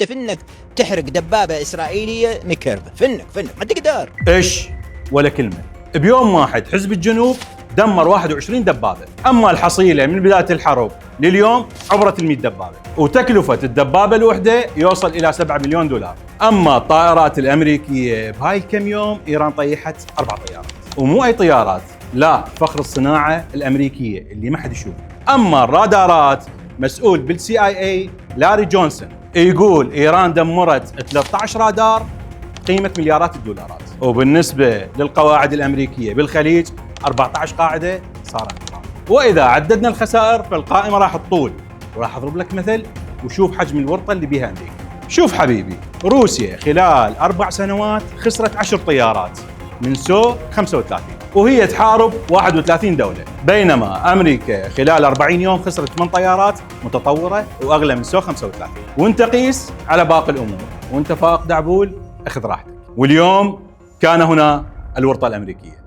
فنك تحرق دبابة إسرائيلية مكربة، فنك ما تقدر. إيش ولا كلمة. بيوم واحد حزب الجنوب دمر 21 دبابة، أما الحصيلة من بداية الحرب لليوم عبرت 100 دبابة، وتكلفة الدبابة الوحدة يوصل إلى 7 مليون دولار. أما الطائرات الأمريكية بهاي الكم يوم إيران طيحت 4 طيارات، ومو أي طيارات، لا، فخر الصناعة الأمريكية اللي ما حد يشوف. أما الرادارات، مسؤول بالسي اي اي لاري جونسون يقول إيران دمرت 13 رادار قيمة مليارات الدولارات. وبالنسبة للقواعد الأمريكية بالخليج 14 قاعدة صارت. وإذا عددنا الخسائر فالقائمة راح تطول، وراح أضرب لك مثل وشوف حجم الورطة اللي بيها أمريكا. شوف حبيبي، روسيا خلال 4 سنوات خسرت 10 طيارات من سو 35، وهي تحارب 31 دولة، بينما أمريكا خلال 40 يوم خسرت 8 طيارات متطورة وأغلى من سو 35. وانت قيس على باقي الأمور، وانت فائق دعبول اخذ راحتك. واليوم كان هنا الورطة الأمريكية.